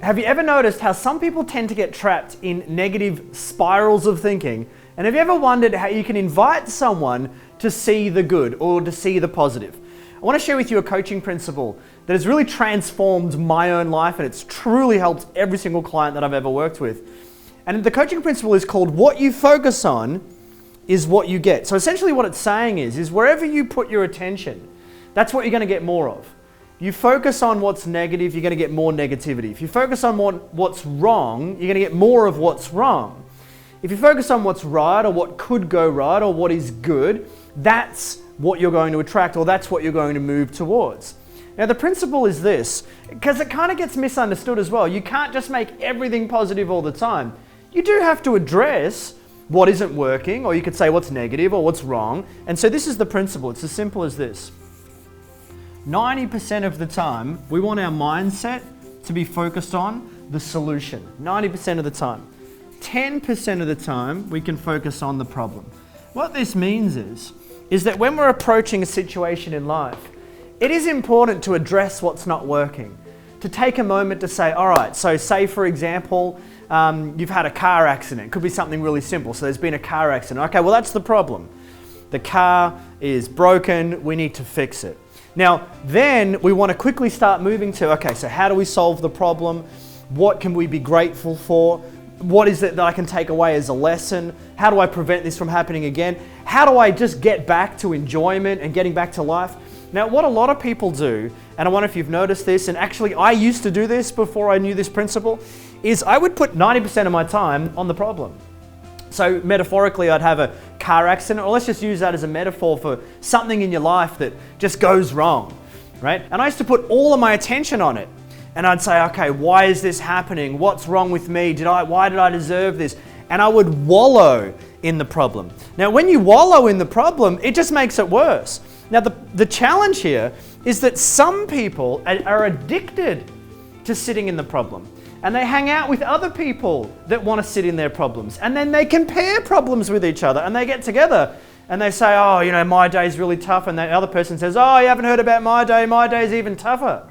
have you ever noticed how some people tend to get trapped in negative spirals of thinking? And have you ever wondered how you can invite someone to see the good or to see the positive? I want to share with you a coaching principle that has really transformed my own life, and it's truly helped every single client that I've ever worked with. And the coaching principle is called what you focus on is what you get. So essentially what it's saying is wherever you put your attention, that's what you're going to get more of. You focus on what's negative, you're going to get more negativity. If you focus on what's wrong, you're going to get more of what's wrong. If you focus on what's right or what could go right or what is good, that's what you're going to attract, or that's what you're going to move towards. Now the principle is this, because it kind of gets misunderstood as well. You can't just make everything positive all the time. You do have to address what isn't working, or you could say what's negative or what's wrong. And so this is the principle. It's as simple as this. 90% of the time, we want our mindset to be focused on the solution. 90% of the time. 10% of the time, we can focus on the problem. What this means is that when we're approaching a situation in life, it is important to address what's not working. To take a moment to say, all right, so say for example, you've had a car accident. It could be something really simple. So there's been a car accident. Okay, well that's the problem. The car is broken, we need to fix it. Now, then we want to quickly start moving to, okay, so how do we solve the problem? What can we be grateful for? What is it that I can take away as a lesson? How do I prevent this from happening again? How do I just get back to enjoyment and getting back to life? Now, what a lot of people do, and I wonder if you've noticed this, and actually I used to do this before I knew this principle, is I would put 90% of my time on the problem. So metaphorically, I'd have a car accident, or let's just use that as a metaphor for something in your life that just goes wrong, right? And I used to put all of my attention on it. And I'd say, okay, why is this happening? What's wrong with me? Why did I deserve this? And I would wallow in the problem. Now, when you wallow in the problem, it just makes it worse. Now, the challenge here is that some people are addicted to sitting in the problem. And they hang out with other people that want to sit in their problems. And then they compare problems with each other. And they get together and they say, oh, you know, my day's really tough. And the other person says, oh, you haven't heard about my day. My day's even tougher.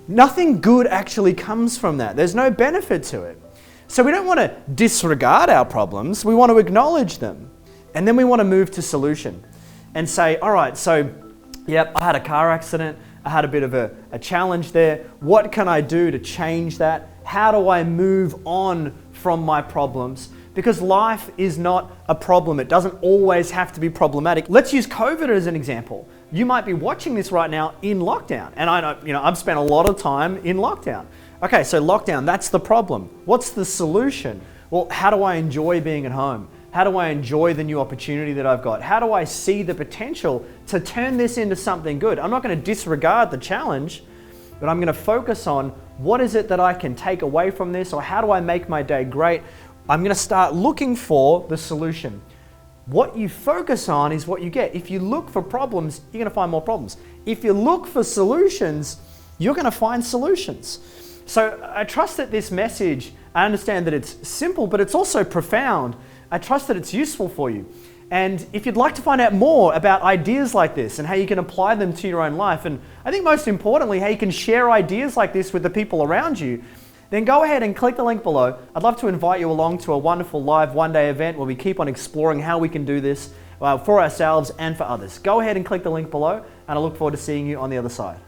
Nothing good actually comes from that. There's no benefit to it. So we don't want to disregard our problems. We want to acknowledge them. And then we want to move to solution and say, all right, so, yep, I had a car accident. I had a bit of a challenge there. What can I do to change that? How do I move on from my problems? Because life is not a problem. It doesn't always have to be problematic. Let's use COVID as an example. You might be watching this right now in lockdown. And I know, I've spent a lot of time in lockdown. Okay, so lockdown, that's the problem. What's the solution? Well, how do I enjoy being at home? How do I enjoy the new opportunity that I've got? How do I see the potential to turn this into something good? I'm not going to disregard the challenge, but I'm going to focus on what is it that I can take away from this, or how do I make my day great? I'm going to start looking for the solution. What you focus on is what you get. If you look for problems, you're going to find more problems. If you look for solutions, you're going to find solutions. So I trust that this message, I understand that it's simple, but it's also profound. I trust that it's useful for you. And if you'd like to find out more about ideas like this and how you can apply them to your own life, and I think most importantly, how you can share ideas like this with the people around you, then go ahead and click the link below. I'd love to invite you along to a wonderful live one-day event where we keep on exploring how we can do this for ourselves and for others. Go ahead and click the link below, and I look forward to seeing you on the other side.